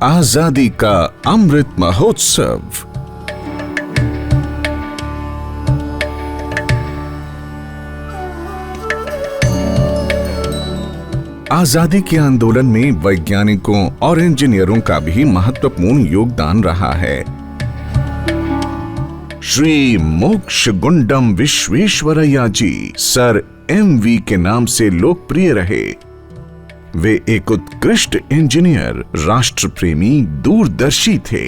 आजादी का अमृत महोत्सव। आजादी के आंदोलन में वैज्ञानिकों और इंजीनियरों का भी महत्वपूर्ण योगदान रहा है। श्री मोक्षगुंडम विश्वेश्वरैया जी सर MV के नाम से लोकप्रिय रहे। वे एक उत्कृष्ट इंजीनियर, राष्ट्र प्रेमी, दूरदर्शी थे।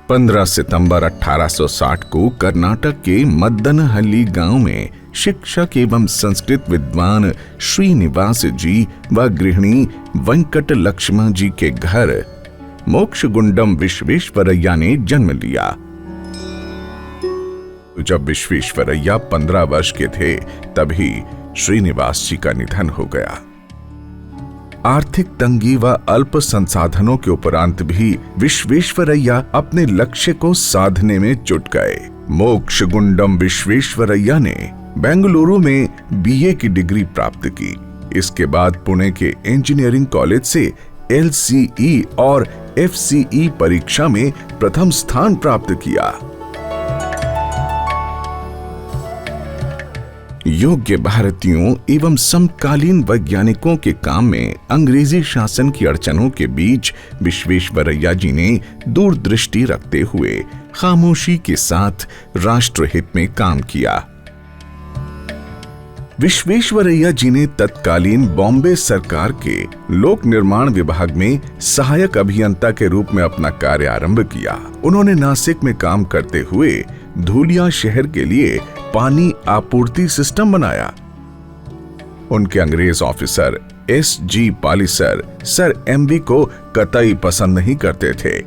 पंद्रह सितंबर 1860 को कर्नाटक के मद्दनहल्ली गांव में शिक्षक एवं संस्कृत विद्वान श्रीनिवास जी व गृहिणी वेंकट लक्ष्मण जी के घर मोक्षगुंडम विश्वेश्वरैया ने जन्म लिया। जब विश्वेश्वरैया 15 वर्ष के थे तभी श्रीनिवास जी का निधन हो गया। आर्थिक तंगी व अल्प संसाधनों के उपरांत भी विश्वेश्वरैया अपने लक्ष्य को साधने में जुट गए। मोक्षगुंडम विश्वेश्वरैया ने बेंगलुरु में BA की डिग्री प्राप्त की। इसके बाद पुणे के इंजीनियरिंग कॉलेज से LCE और FCE परीक्षा में प्रथम स्थान प्राप्त किया। योग्य भारतीयों एवं समकालीन वैज्ञानिकों के काम में अंग्रेजी शासन की अड़चनों के बीच विश्वेश्वरैया जी ने दूरदृष्टि रखते हुए खामोशी के साथ राष्ट्रहित में काम किया। विश्वेश्वरैया जी ने तत्कालीन बॉम्बे सरकार के लोक निर्माण विभाग में सहायक अभियंता के रूप में अपना कार्य आरंभ किया। उन्होंने नासिक में काम करते हुए धूलिया शहर के लिए पानी आपूर्ति सिस्टम बनाया। उनके अंग्रेज ऑफिसर SG पालिसर सर MV को कतई पसंद नहीं करते थे,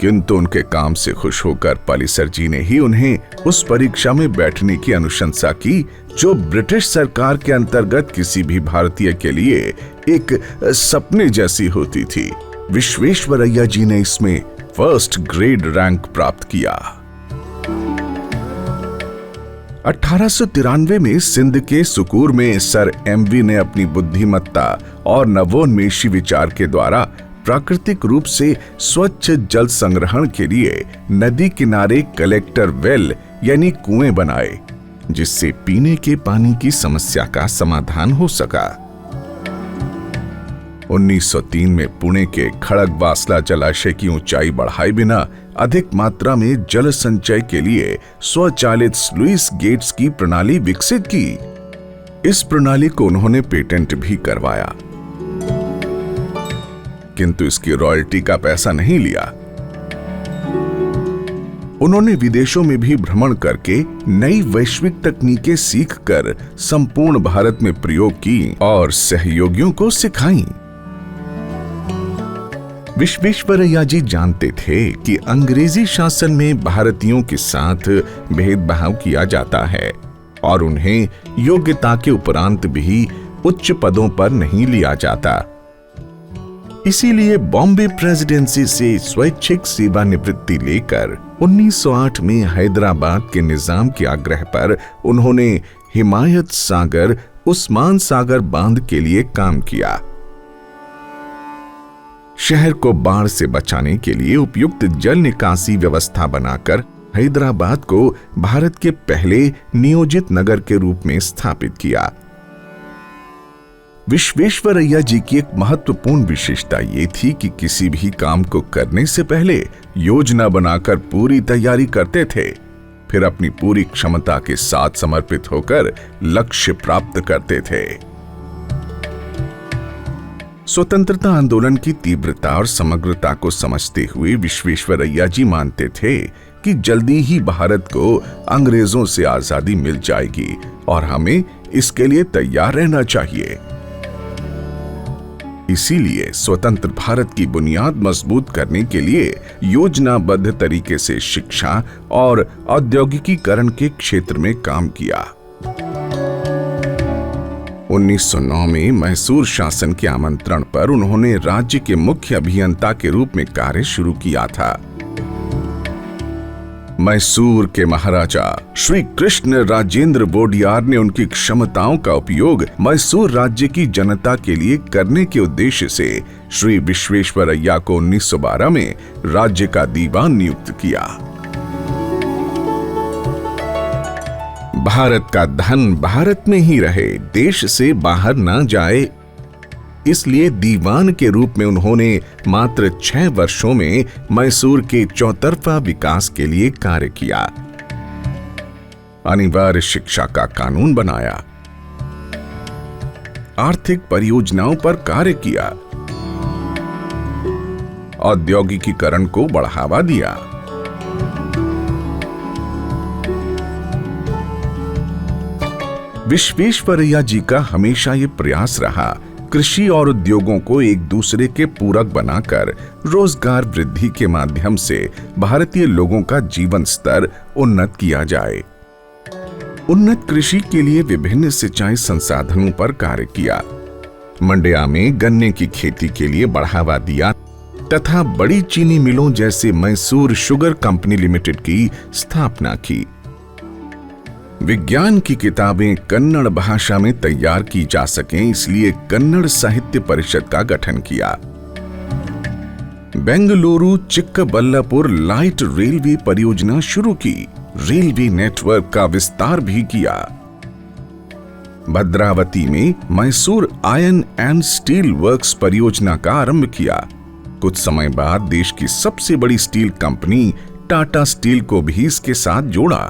किंतु उनके काम से खुश होकर पालिसर जी ने ही उन्हें उस परीक्षा में बैठने की अनुशंसा की जो ब्रिटिश सरकार के अंतर्गत किसी भी भारतीय के लिए एक सपने जैसी होती थी। विश्वेश्वरैया जी ने इसमें फर्स्ट ग्रेड रैंक प्राप्त किया। 1893 में सिंध के सुकूर में सर MV ने अपनी बुद्धिमत्ता और नवोन्मेषी विचार के द्वारा प्राकृतिक रूप से स्वच्छ जल संग्रहण के लिए नदी किनारे कलेक्टर वेल यानी कुएं बनाए, जिससे पीने के पानी की समस्या का समाधान हो सका। 1903 में पुणे के खड़गवासला जलाशय की ऊंचाई बढ़ाए बिना अधिक मात्रा में जल संचय के लिए स्वचालित स्लुइस गेट्स की प्रणाली विकसित की। इस प्रणाली को उन्होंने पेटेंट भी करवाया, किंतु इसकी रॉयल्टी का पैसा नहीं लिया। उन्होंने विदेशों में भी भ्रमण करके नई वैश्विक तकनीकें सीखकर संपूर्ण भारत में प्रयोग की और सहयोगियों को सिखाई। विश्वेश्वरैया जी जानते थे कि अंग्रेजी शासन में भारतीयों के साथ भेदभाव किया जाता है और उन्हें योग्यता के उपरांत भी उच्च पदों पर नहीं लिया जाता। इसीलिए बॉम्बे प्रेसिडेंसी से स्वैच्छिक सेवानिवृत्ति लेकर 1908 में हैदराबाद के निजाम के आग्रह पर उन्होंने हिमायत सागर उस्मान सागर बांध के लिए काम किया। शहर को बाढ़ से बचाने के लिए उपयुक्त जल निकासी व्यवस्था बनाकर हैदराबाद को भारत के पहले नियोजित नगर के रूप में स्थापित किया। विश्वेश्वरैया जी की एक महत्वपूर्ण विशेषता ये थी कि किसी भी काम को करने से पहले योजना बनाकर पूरी तैयारी करते थे, फिर अपनी पूरी क्षमता के साथ समर्पित होकर लक्ष्य प्राप्त करते थे। स्वतंत्रता आंदोलन की तीव्रता और समग्रता को समझते हुए विश्वेश्वरैया जी मानते थे कि जल्दी ही भारत को अंग्रेजों से आजादी मिल जाएगी और हमें इसके लिए तैयार रहना चाहिए। इसीलिए स्वतंत्र भारत की बुनियाद मजबूत करने के लिए योजनाबद्ध तरीके से शिक्षा और औद्योगिकीकरण के क्षेत्र में काम किया। 1909 में मैसूर शासन के आमंत्रण पर उन्होंने राज्य के मुख्य अभियंता के रूप में कार्य शुरू किया था। मैसूर के महाराजा श्री कृष्ण राजेंद्र वोडियार ने उनकी क्षमताओं का उपयोग मैसूर राज्य की जनता के लिए करने के उद्देश्य से श्री विश्वेश्वरैया को 1912 में राज्य का दीवान नियुक्त किया। भारत का धन भारत में ही रहे, देश से बाहर न जाए, इसलिए दीवान के रूप में उन्होंने मात्र 6 वर्षों में मैसूर के चौतरफा विकास के लिए कार्य किया। अनिवार्य शिक्षा का कानून बनाया, आर्थिक परियोजनाओं पर कार्य किया, औद्योगिकीकरण को बढ़ावा दिया। विश्वेश्वरैया जी का हमेशा ये प्रयास रहा कृषि और उद्योगों को एक दूसरे के पूरक बनाकर रोजगार वृद्धि के माध्यम से भारतीय लोगों का जीवन स्तर उन्नत किया जाए। उन्नत कृषि के लिए विभिन्न सिंचाई संसाधनों पर कार्य किया, मंडिया में गन्ने की खेती के लिए बढ़ावा दिया तथा बड़ी चीनी मिलों जैसे मैसूर शुगर कंपनी लिमिटेड की स्थापना की। विज्ञान की किताबें कन्नड़ भाषा में तैयार की जा सकें, इसलिए कन्नड़ साहित्य परिषद का गठन किया। बेंगलुरु चिक्कबल्लापुर लाइट रेलवे परियोजना शुरू की, रेलवे नेटवर्क का विस्तार भी किया। भद्रावती में Mysore iron and steel works परियोजना का आरंभ किया। कुछ समय बाद देश की सबसे बड़ी स्टील कंपनी टाटा स्टील को भी इसके साथ जोड़ा।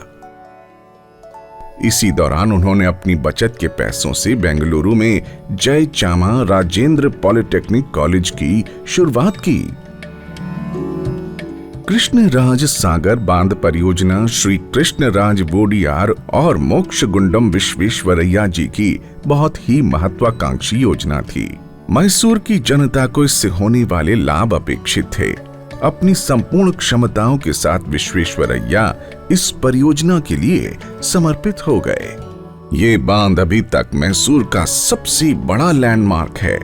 इसी दौरान उन्होंने अपनी बचत के पैसों से बेंगलुरु में जयचामा राजेंद्र पॉलिटेक्निक कॉलेज की शुरुआत की। कृष्णराज सागर बांध परियोजना श्री कृष्णराज वोडियार और मोक्षगुंडम विश्वेश्वरैया जी की बहुत ही महत्वाकांक्षी योजना थी। मैसूर की जनता को इससे होने वाले लाभ अपेक्षित थे। अपनी संपूर्ण क्षमताओं के साथ विश्वेश्वरैया इस परियोजना के लिए समर्पित हो गए। ये बांध अभी तक मैसूर का सबसे बड़ा लैंडमार्क है।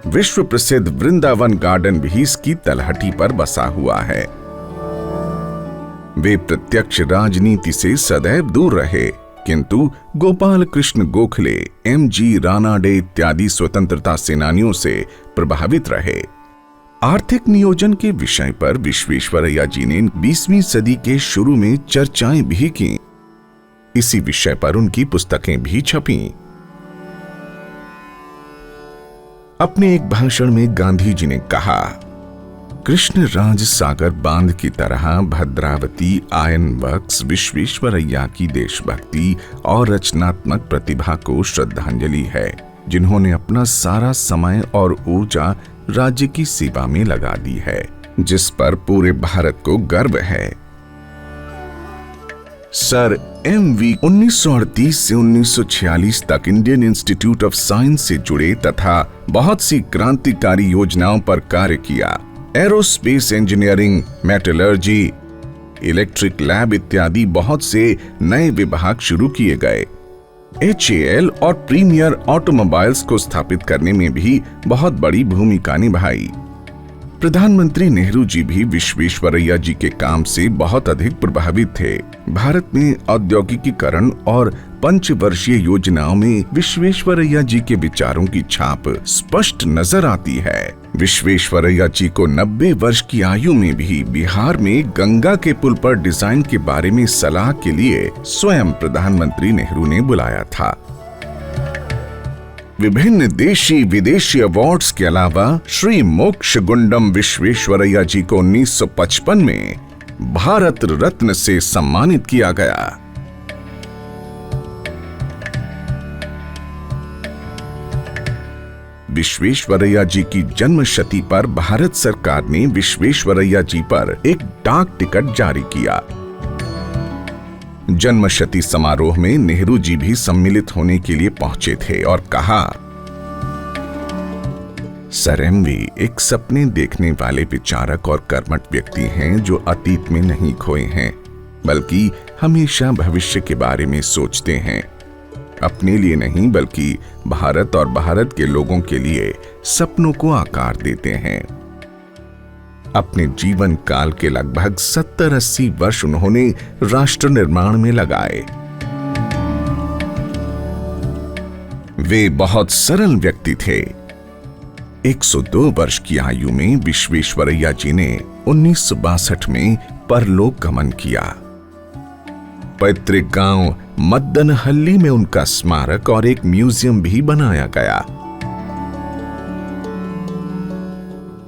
विश्व प्रसिद्ध वृंदावन गार्डन भी इसकी तलहटी पर बसा हुआ है। वे प्रत्यक्ष राजनीति से सदैव दूर रहे, किंतु गोपाल कृष्ण गोखले, एम.जी. रानाडे इत्यादि स्वतंत्रता सेनानियों से प्रभावित रहे। आर्थिक नियोजन के विषय पर विश्वेश्वरैया जी ने 20वीं सदी के शुरू में चर्चाएं भी की। इसी विषय पर उनकी पुस्तकें भी छपी। अपने एक भाषण में गांधी जी ने कहा, कृष्णराज सागर बांध की तरह भद्रावती आयरन वर्क्स विश्वेश्वरैया की देशभक्ति और रचनात्मक प्रतिभा को श्रद्धांजलि है, जिन्होंने अपना सारा समय और ऊर्जा राज्य की सेवा में लगा दी है, जिस पर पूरे भारत को गर्व है। Sir MV. 1938 से 1946 तक इंडियन इंस्टीट्यूट ऑफ साइंस से जुड़े तथा बहुत सी क्रांतिकारी योजनाओं पर कार्य किया। Aerospace engineering, metallurgy, electric lab इत्यादि बहुत से नए विभाग शुरू किए गए। HAL और प्रीमियर ऑटोमोबाइल्स को स्थापित करने में भी बहुत बड़ी भूमिका निभाई। प्रधानमंत्री नेहरू जी भी विश्वेश्वरैया जी के काम से बहुत अधिक प्रभावित थे। भारत में औद्योगिकीकरण और पंचवर्षीय योजनाओं में विश्वेश्वरैया जी के विचारों की छाप स्पष्ट नजर आती है। विश्वेश्वरैया जी को 90 वर्ष की आयु में भी बिहार में गंगा के पुल पर डिजाइन के बारे में सलाह के लिए स्वयं प्रधानमंत्री नेहरू ने बुलाया था। विभिन्न देशी विदेशी अवार्ड्स के अलावा श्री मोक्षगुंडम विश्वेश्वरैया जी को 1955 में भारत रत्न से सम्मानित किया गया। विश्वेश्वरैया जी की जन्म शती पर भारत सरकार ने विश्वेश्वरैया जी पर एक डाक टिकट जारी किया। जन्म शती समारोह में नेहरू जी भी सम्मिलित होने के लिए पहुंचे थे और कहा, सर एम.वी. एक सपने देखने वाले विचारक और कर्मठ व्यक्ति हैं जो अतीत में नहीं खोए हैं, बल्कि हमेशा भविष्य के बारे में सोचते हैं। अपने लिए नहीं बल्कि भारत और भारत के लोगों के लिए सपनों को आकार देते हैं। अपने जीवन काल के लगभग 70-80 वर्ष उन्होंने राष्ट्र निर्माण में लगाए। वे बहुत सरल व्यक्ति थे। 102 वर्ष की आयु में विश्वेश्वरैया जी ने 1962 में परलोक गमन किया। पैतृक गांव मद्दनहल्ली में उनका स्मारक और एक म्यूजियम भी बनाया गया।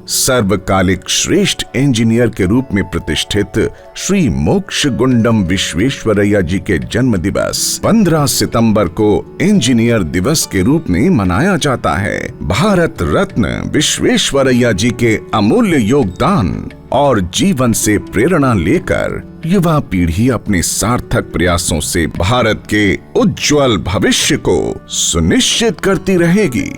सर्वकालिक श्रेष्ठ इंजीनियर के रूप में प्रतिष्ठित श्री मोक्ष गुंडम विश्वेश्वरैया जी के जन्म दिवस 15 सितंबर को इंजीनियर दिवस के रूप में मनाया जाता है। भारत रत्न विश्वेश्वरैया जी के अमूल्य योगदान और जीवन से प्रेरणा लेकर युवा पीढ़ी अपने सार्थक प्रयासों से भारत के उज्जवल भविष्य को सुनिश्चित करती रहेगी।